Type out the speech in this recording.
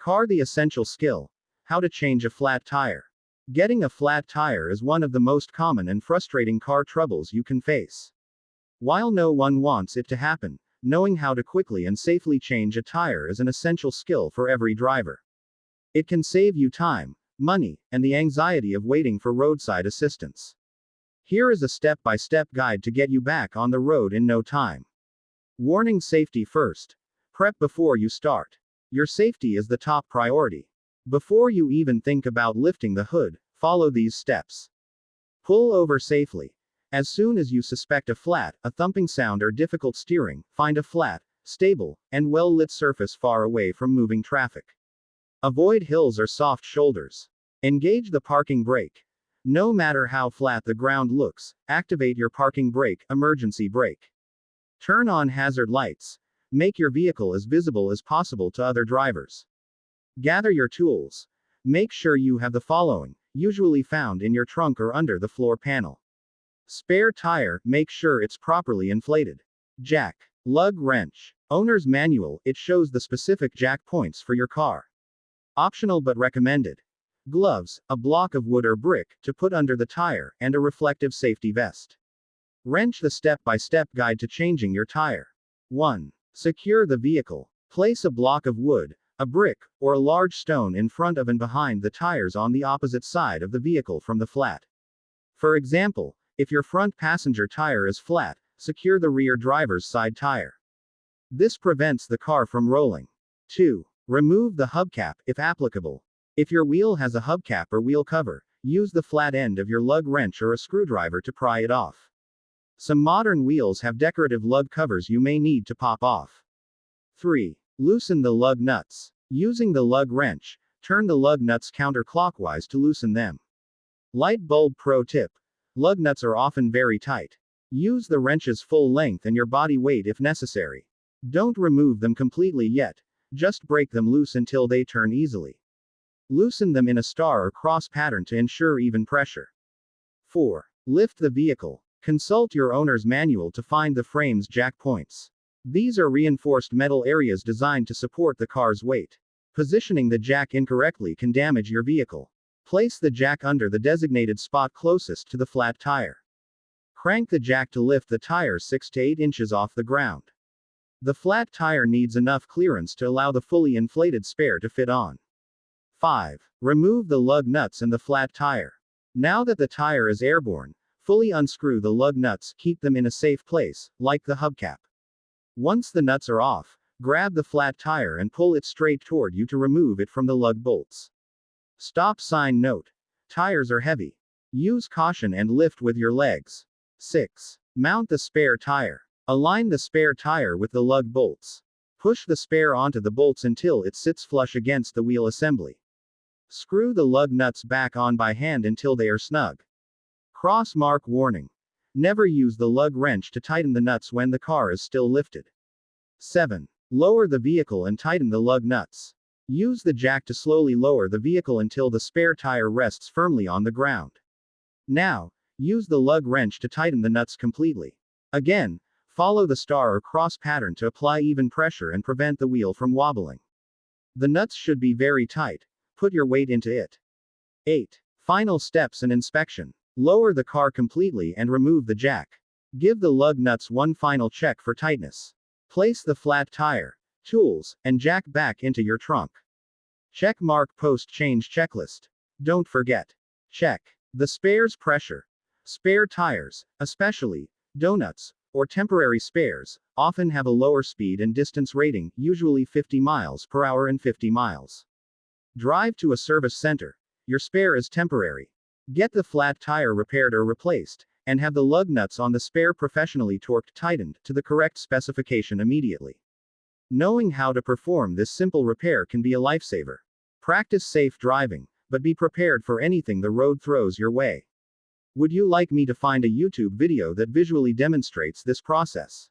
Car the essential skill. How to change a flat tire. Getting a flat tire is one of the most common and frustrating car troubles you can face. While no one wants it to happen, knowing how to quickly and safely change a tire is an essential skill for every driver. It can save you time, money, and the anxiety of waiting for roadside assistance. Here is a step-by-step guide to get you back on the road in no time. Warning: safety first. Prep before you start. Your safety is the top priority. Before you even think about lifting the hood, follow these steps. Pull over safely. As soon as you suspect a flat, a thumping sound, or difficult steering, find a flat, stable, and well-lit surface far away from moving traffic. Avoid hills or soft shoulders. Engage the parking brake. No matter how flat the ground looks, activate your parking brake, emergency brake. Turn on hazard lights. Make your vehicle as visible as possible to other drivers. Gather your tools. Make sure you have the following, usually found in your trunk or under the floor panel. Spare tire, make sure it's properly inflated. Jack. Lug wrench. Owner's manual, it shows the specific jack points for your car. Optional but recommended. Gloves, a block of wood or brick, to put under the tire, and a reflective safety vest. Wrench, the step-by-step guide to changing your tire. 1. Secure the vehicle. Place a block of wood, a brick, or a large stone in front of and behind the tires on the opposite side of the vehicle from the flat. For example, if your front passenger tire is flat, secure the rear driver's side tire. This prevents the car from rolling. 2. Remove the hubcap, if applicable. If your wheel has a hubcap or wheel cover, use the flat end of your lug wrench or a screwdriver to pry it off. Some modern wheels have decorative lug covers you may need to pop off. 3. Loosen the lug nuts. Using the lug wrench, turn the lug nuts counterclockwise to loosen them. Light bulb pro tip. Lug nuts are often very tight. Use the wrench's full length and your body weight if necessary. Don't remove them completely yet, just break them loose until they turn easily. Loosen them in a star or cross pattern to ensure even pressure. 4. Lift the vehicle. Consult your owner's manual to find the frame's jack points. These are reinforced metal areas designed to support the car's weight. Positioning the jack incorrectly can damage your vehicle. Place the jack under the designated spot closest to the flat tire. Crank the jack to lift the tire 6 to 8 inches off the ground. The flat tire needs enough clearance to allow the fully inflated spare to fit on. 5. Remove the lug nuts and the flat tire. Now that the tire is airborne, fully unscrew the lug nuts, keep them in a safe place, like the hubcap. Once the nuts are off, grab the flat tire and pull it straight toward you to remove it from the lug bolts. Stop sign note. Tires are heavy. Use caution and lift with your legs. 6. Mount the spare tire. Align the spare tire with the lug bolts. Push the spare onto the bolts until it sits flush against the wheel assembly. Screw the lug nuts back on by hand until they are snug. Cross mark warning. Never use the lug wrench to tighten the nuts when the car is still lifted. 7. Lower the vehicle and tighten the lug nuts. Use the jack to slowly lower the vehicle until the spare tire rests firmly on the ground. Now, use the lug wrench to tighten the nuts completely. Again, follow the star or cross pattern to apply even pressure and prevent the wheel from wobbling. The nuts should be very tight. Put your weight into it. 8. Final steps and inspection. Lower the car completely and remove the jack. Give the lug nuts one final check for tightness. Place the flat tire, tools, and jack back into your trunk. Check mark post-change checklist. Don't forget. Check the spares pressure. Spare tires, especially donuts or temporary spares, often have a lower speed and distance rating, usually 50 miles per hour and 50 miles. Drive to a service center. Your spare is temporary. Get the flat tire repaired or replaced, and have the lug nuts on the spare professionally torqued tightened to the correct specification immediately. Knowing how to perform this simple repair can be a lifesaver. Practice safe driving, but be prepared for anything the road throws your way. Would you like me to find a YouTube video that visually demonstrates this process?